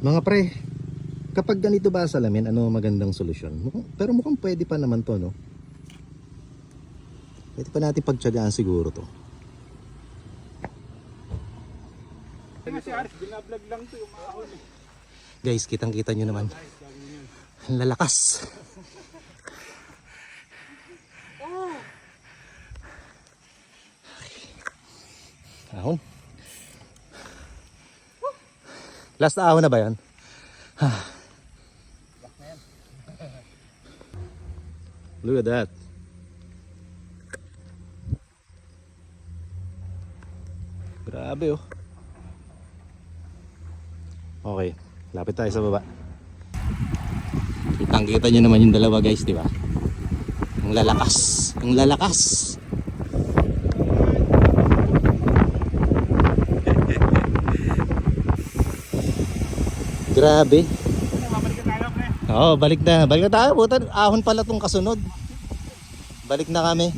Mga pre, kapag ganito ba salamin, ano magandang solusyon? Pero mukhang pwede pa naman to, no? Pwede pa natin pagtyagaan siguro to. Binablog lang to yung ahon eh. Guys, kitang-kita nyo naman. Ang lalakas. Ahon. Last ahon na ba yan? Look at that. Grabe oh. Okay, lapit tayo sa baba. Kitang-kita nyo naman yung dalawa guys, di ba? Ang lalakas. Ang lalakas. Grabe. Babalik na tayo, pre. Oo, balik na. Balik na tayo. Buta, ahon pala tong kasunod. Balik na kami.